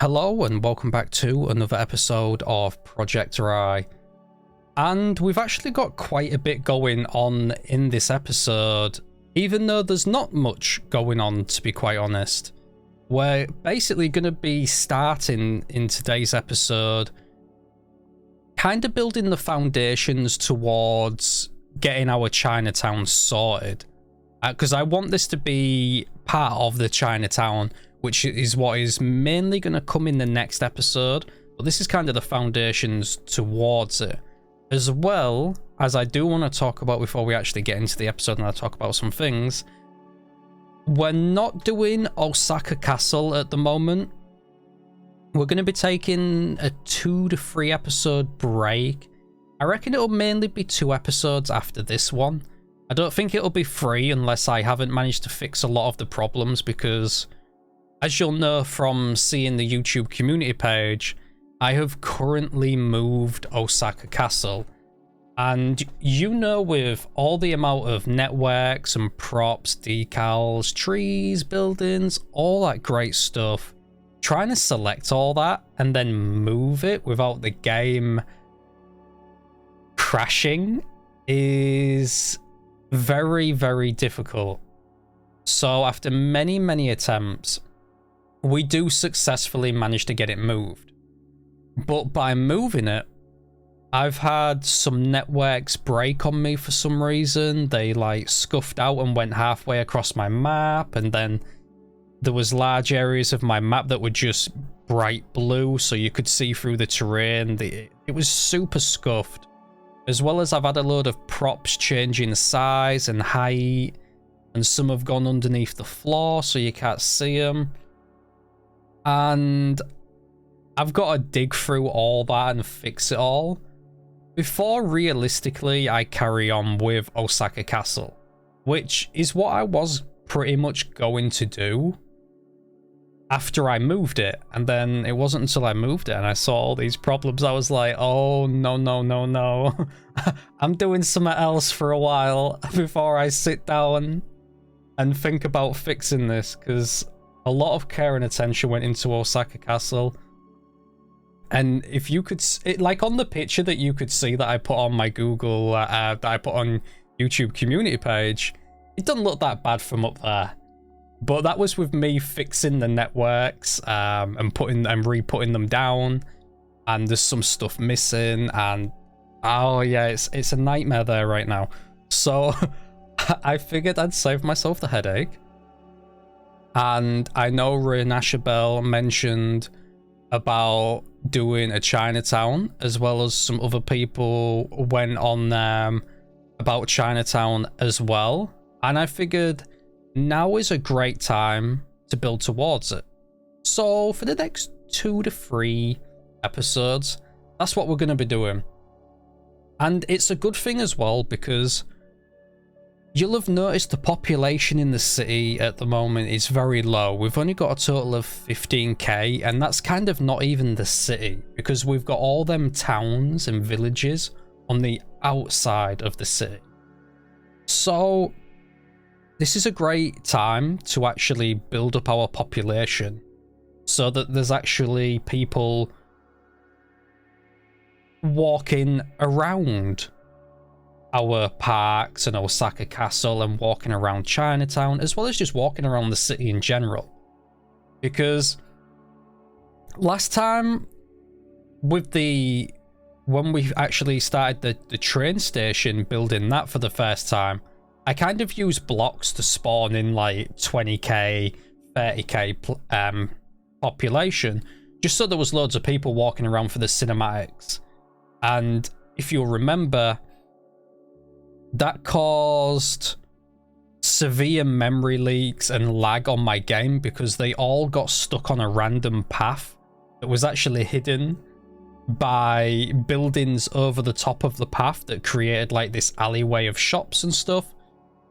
Hello and welcome back to another episode of Project Oarai. And we've actually got quite a bit going on in this episode, even though there's not much going on, to be quite honest. We're basically going to be starting in today's episode kind of building the foundations towards getting our Chinatown sorted. Because I want this to be part of the Chinatown, which is what is mainly going to come in the next episode. But this is kind of the foundations towards it. As well as I do want to talk about, before we actually get into the episode and I talk about some things, we're not doing Osaka Castle at the moment. We're going to be taking a 2 to 3 episode break. I reckon it'll mainly be 2 episodes after this one. I don't think it'll be 3 unless I haven't managed to fix a lot of the problems, because as you'll know from seeing the YouTube community page, I have currently moved Osaka Castle. And you know, with all the amount of networks and props, decals, trees, buildings, all that great stuff, trying to select all that and then move it without the game crashing is very, very difficult. So after many attempts, we do successfully manage to get it moved. But by moving it, I've had some networks break on me for some reason. They like scuffed out and went halfway across my map, and then there was large areas of my map that were just bright blue so you could see through the terrain. It was super scuffed. As well as I've had a load of props changing size and height, and some have gone underneath the floor so you can't see them. And I've got to dig through all that and fix it all before realistically I carry on with Osaka Castle, which is what I was pretty much going to do after I moved it. And then it wasn't until I moved it and I saw all these problems, I was like, oh no. I'm doing something else for a while before I sit down and think about fixing this, because a lot of care and attention went into Osaka Castle. And if you could, like on the picture that you could see that I put on my Google, that I put on YouTube community page, it doesn't look that bad from up there. But that was with me fixing the networks and re-putting them down, and there's some stuff missing, and oh yeah, it's a nightmare there right now. So I figured I'd save myself the headache. And I know Renashabel mentioned about doing a Chinatown, as well as some other people went on about Chinatown as well. And I figured now is a great time to build towards it. So for the next 2 to 3 episodes, that's what we're going to be doing. And it's a good thing as well, because you'll have noticed the population in the city at the moment is very low. We've only got a total of 15k, and that's kind of not even the city, because we've got all them towns and villages on the outside of the city. So this is a great time to actually build up our population so that there's actually people walking around our parks and Osaka Castle and walking around Chinatown, as well as just walking around the city in general. Because last time with when we actually started the train station, building that for the first time, I kind of used blocks to spawn in like 20k, 30k population, just so there was loads of people walking around for the cinematics. And if you'll remember, that caused severe memory leaks and lag on my game, because they all got stuck on a random path that was actually hidden by buildings over the top of the path that created like this alleyway of shops and stuff.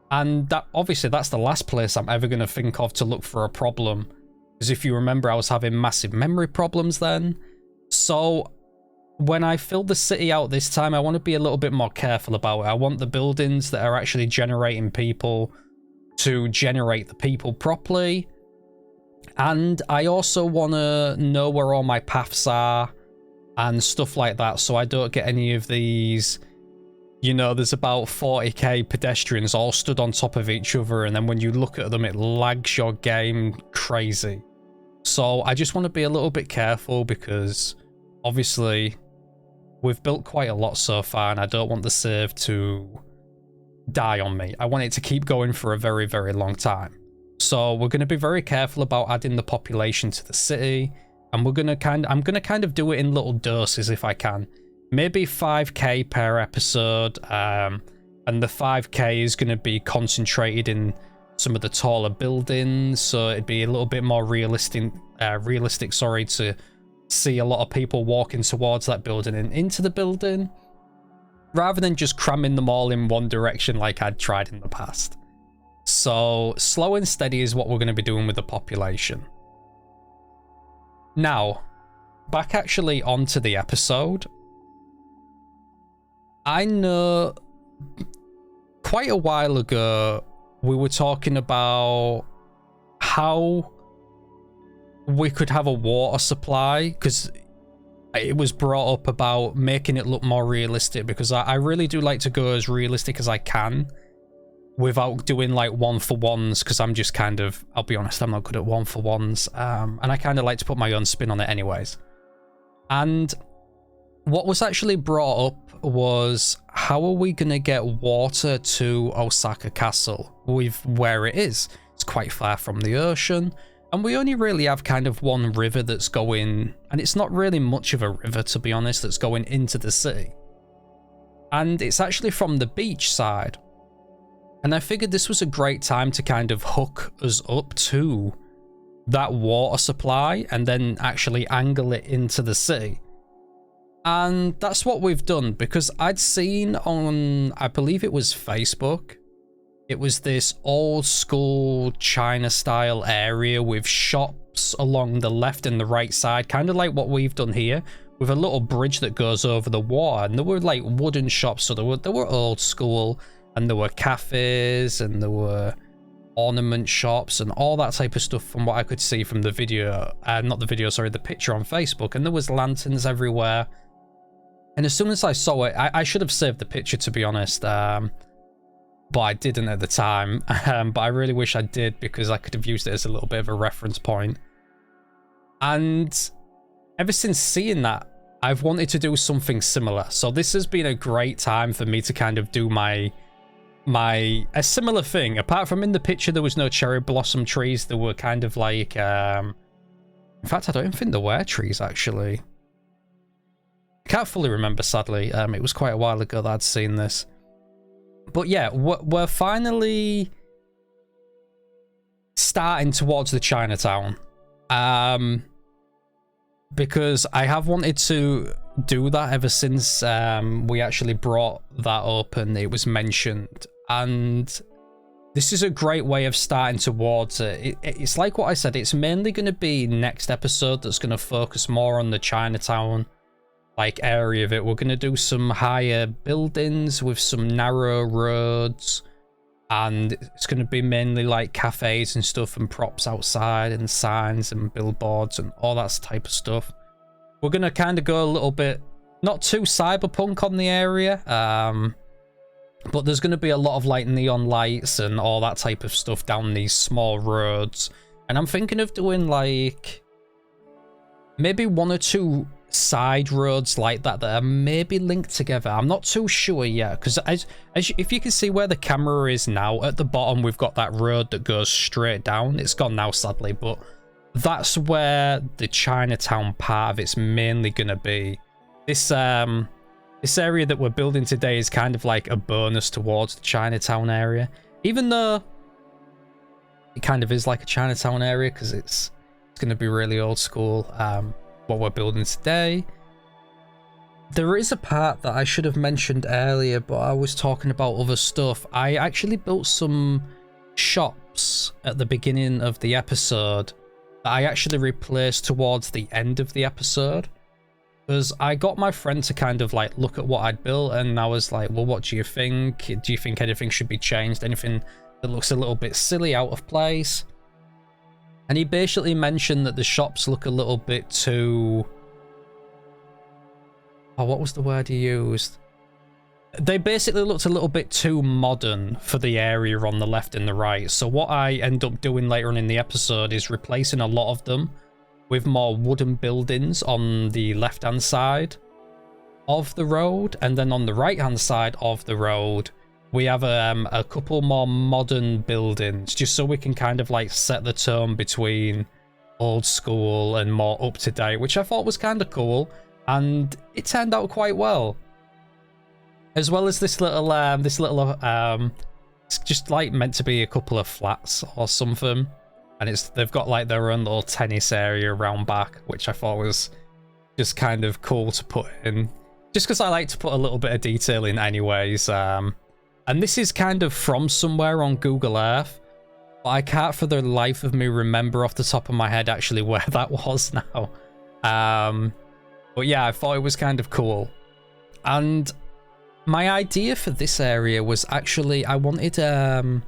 And that, obviously, that's the last place I'm ever going to think of to look for a problem, because if you remember, I was having massive memory problems then. So when I fill the city out this time, I want to be a little bit more careful about it. I want the buildings that are actually generating people to generate the people properly, And I also want to know where all my paths are and stuff like that, so I don't get any of these, you know, there's about 40k pedestrians all stood on top of each other, and then when you look at them, it lags your game crazy. So I just want to be a little bit careful, because obviously we've built quite a lot so far, and I don't want the save to die on me. I want it to keep going for a very, very long time. So we're going to be very careful about adding the population to the city, and I'm going to kind of do it in little doses if I can. Maybe 5k per episode, and the 5k is going to be concentrated in some of the taller buildings, so it'd be a little bit more realistic, to see a lot of people walking towards that building and into the building, rather than just cramming them all in one direction like I'd tried in the past. So slow and steady is what we're going to be doing with the population. Now, back actually onto the episode. I know quite a while ago we were talking about how we could have a water supply, because it was brought up about making it look more realistic, because I really do like to go as realistic as I can without doing like one-for-ones, because I'm just kind of, I'll be honest, I'm not good at one-for-ones, and I kind of like to put my own spin on it anyways. And what was actually brought up was, how are we going to get water to Osaka Castle with where it is? It's quite far from the ocean, and we only really have kind of one river that's going, and it's not really much of a river, to be honest, that's going into the city. And it's actually from the beach side. And I figured this was a great time to kind of hook us up to that water supply and then actually angle it into the city. And that's what we've done, because I'd seen on, I believe it was Facebook, it was this old school China style area with shops along the left and the right side, kind of like what we've done here, with a little bridge that goes over the water. And there were like wooden shops, so they were old school, and there were cafes, and there were ornament shops and all that type of stuff from what I could see from the video, not the video, sorry, the picture on Facebook. And there was lanterns everywhere. And as soon as I saw it, I should have saved the picture, to be honest, but I didn't at the time. But I really wish I did, because I could have used it as a little bit of a reference point. And ever since seeing that, I've wanted to do something similar. So this has been a great time for me to kind of do a similar thing. Apart from in the picture, there was no cherry blossom trees. There were kind of like, in fact, I don't even think there were trees, actually. I can't fully remember, sadly. It was quite a while ago that I'd seen this. But yeah, we're finally starting towards the Chinatown. Because I have wanted to do that ever since we actually brought that up and it was mentioned. And this is a great way of starting towards it. It's like what I said, it's mainly going to be next episode that's going to focus more on the Chinatown like area of it. We're going to do some higher buildings with some narrow roads, and it's going to be mainly like cafes and stuff and props outside and signs and billboards and all that type of stuff. We're going to kind of go a little bit, not too cyberpunk on the area, but there's going to be a lot of like neon lights and all that type of stuff down these small roads. And I'm thinking of doing like maybe one or two side roads like that are maybe linked together. I'm not too sure yet, because if you can see where the camera is now, at the bottom we've got that road that goes straight down. It's gone now, sadly, but that's where the Chinatown part of it's mainly gonna be. This area that we're building today is kind of like a bonus towards the Chinatown area, even though it kind of is like a Chinatown area, because it's gonna be really old school. What we're building today. There is a part that I should have mentioned earlier, but I was talking about other stuff. I actually built some shops at the beginning of the episode that I actually replaced towards the end of the episode, because I got my friend to kind of like look at what I'd built, and I was like, well, what do you think? Do you think anything should be changed? Anything that looks a little bit silly, out of place? And he basically mentioned that the shops look a little bit too... Oh, what was the word he used? They basically looked a little bit too modern for the area on the left and the right. So what I end up doing later on in the episode is replacing a lot of them with more wooden buildings on the left-hand side of the road. And then on the right-hand side of the road, we have a couple more modern buildings, just so we can kind of like set the tone between old school and more up-to-date, which I thought was kind of cool. And it turned out quite well. As well as this little, it's just like meant to be a couple of flats or something. And they've got like their own little tennis area around back, which I thought was just kind of cool to put in. Just because I like to put a little bit of detail in anyways. And this is kind of from somewhere on Google Earth. But I can't for the life of me remember off the top of my head actually where that was now. But yeah, I thought it was kind of cool. And my idea for this area was actually I wanted an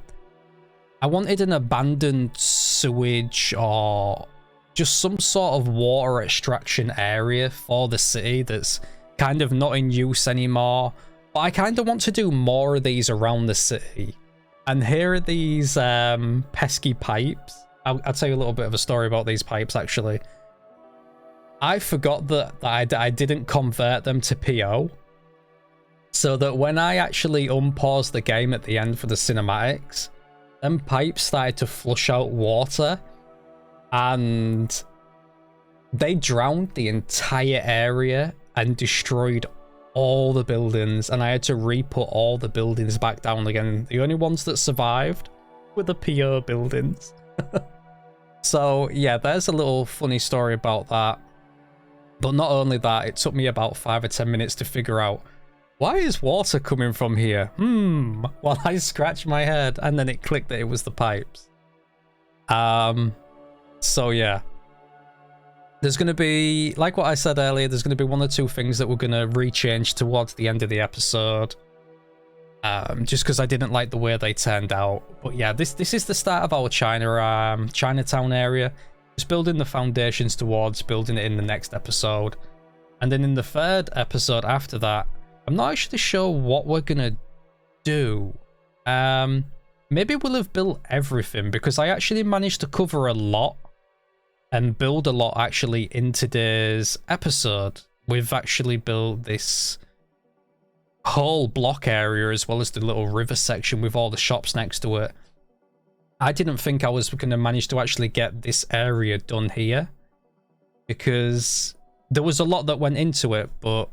abandoned sewage or just some sort of water extraction area for the city that's kind of not in use anymore. But I kind of want to do more of these around the city. And here are these pesky pipes. I'll tell you a little bit of a story about these pipes actually. I forgot that I didn't convert them to PO. So that when I actually unpaused the game at the end for the cinematics, them pipes started to flush out water. And they drowned the entire area and destroyed all the buildings. And I had to re-put all the buildings back down again. The only ones that survived were the PO buildings. So yeah, there's a little funny story about that. But not only that, it took me about 5 or 10 minutes to figure out, why is water coming from here? While I scratched my head, and then it clicked that it was the pipes. So yeah. There's going to be, like what I said earlier, there's going to be 1 or 2 things that we're going to rechange towards the end of the episode. Just because I didn't like the way they turned out. But yeah, this is the start of our Chinatown area. Just building the foundations towards building it in the next episode. And then in the 3rd episode after that, I'm not actually sure what we're gonna do. Maybe we'll have built everything, because I actually managed to cover a lot and build a lot actually in today's episode. We've actually built this whole block area as well as the little river section with all the shops next to it. I didn't think I was going to manage to actually get this area done here, because there was a lot that went into it, but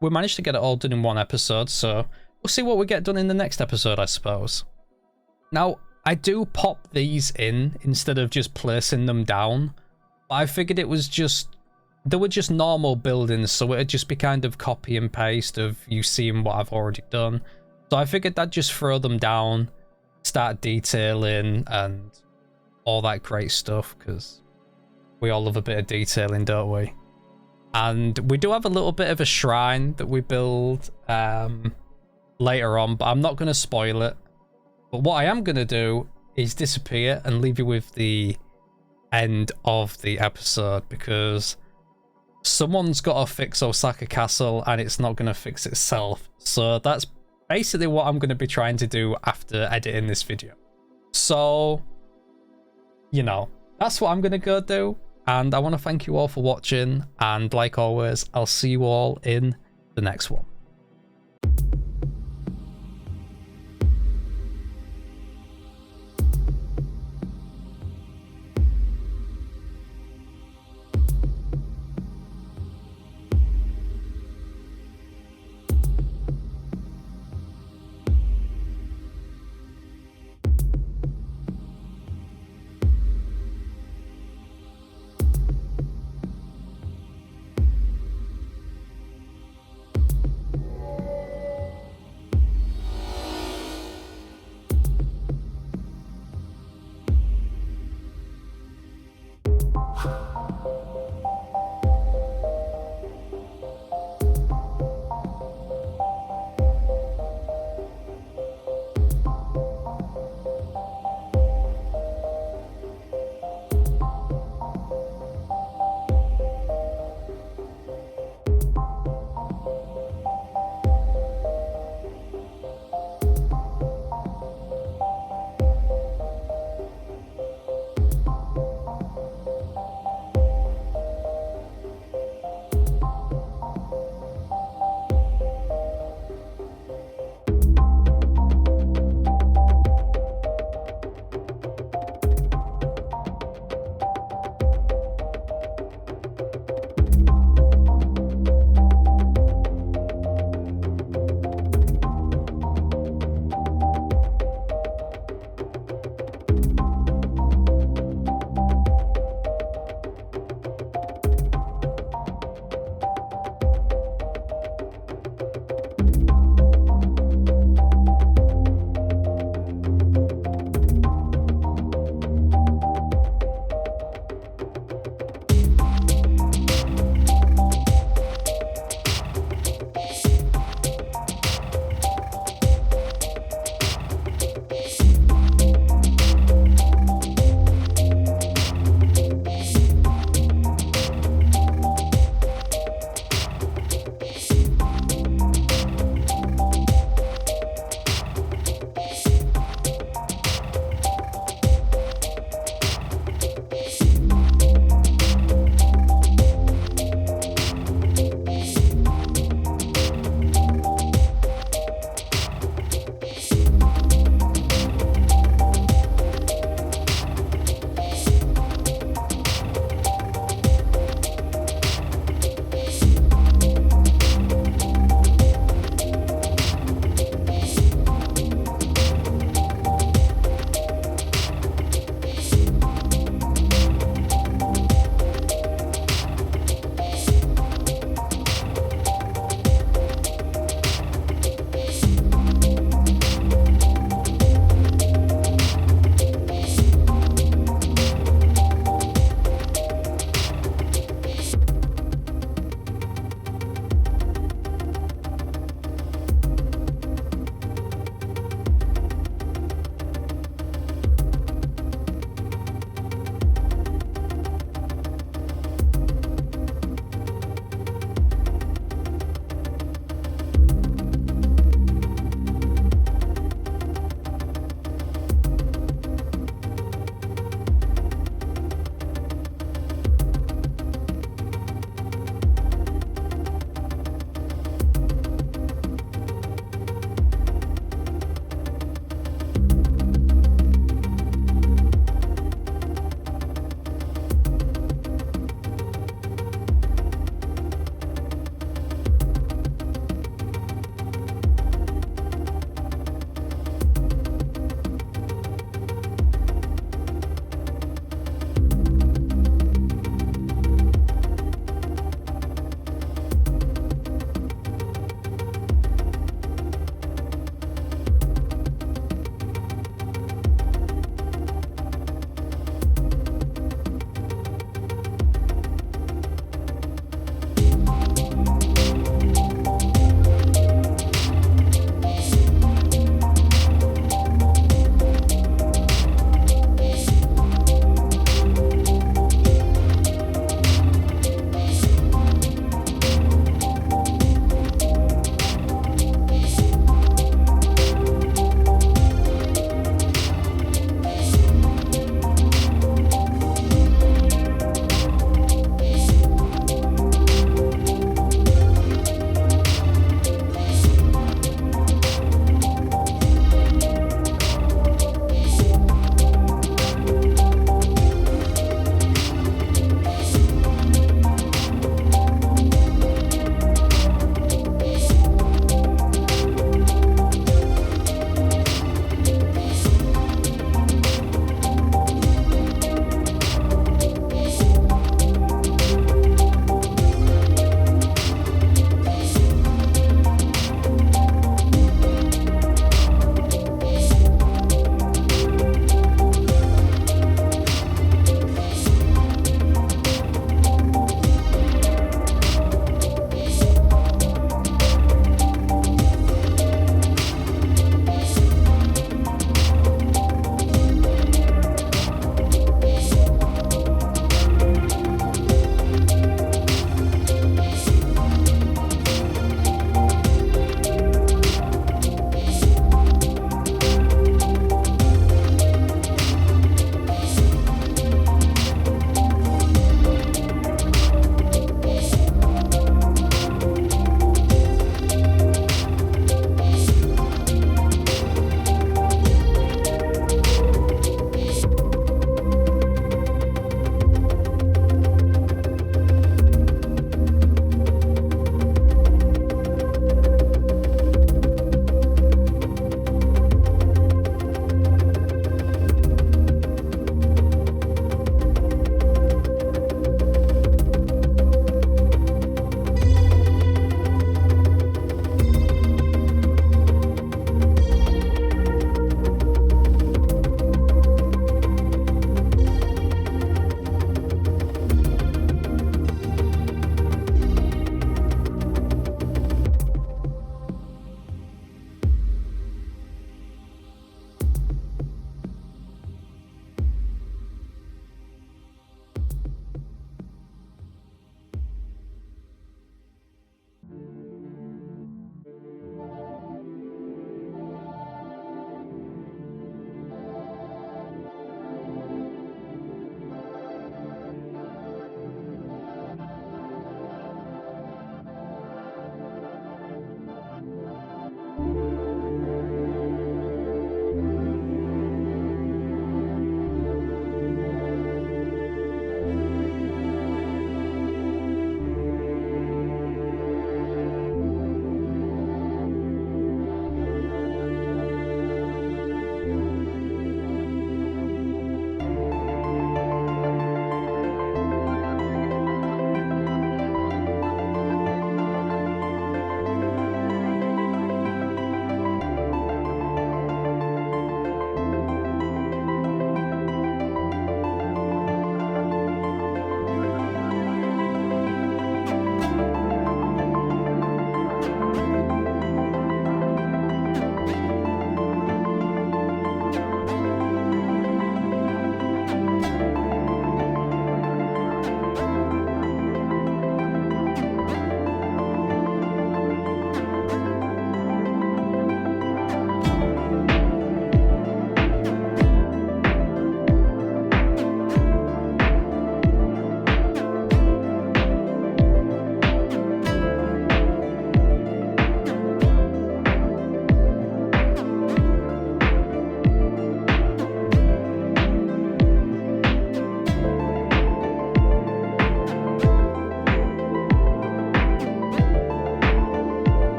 we managed to get it all done in 1 episode, so we'll see what we get done in the next episode, I suppose. Now, I do pop these in instead of just placing them down, but I figured it was just, they were just normal buildings, so it'd just be kind of copy and paste of you seeing what I've already done. So I figured I'd just throw them down, start detailing and all that great stuff, because we all love a bit of detailing, don't we? And we do have a little bit of a shrine that we build later on, but I'm not going to spoil it. But what I am going to do is disappear and leave you with the end of the episode, because someone's got to fix Osaka Castle and it's not going to fix itself. So that's basically what I'm going to be trying to do after editing this video. So, you know, that's what I'm going to go do. And I want to thank you all for watching. And like always, I'll see you all in the next one.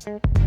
it.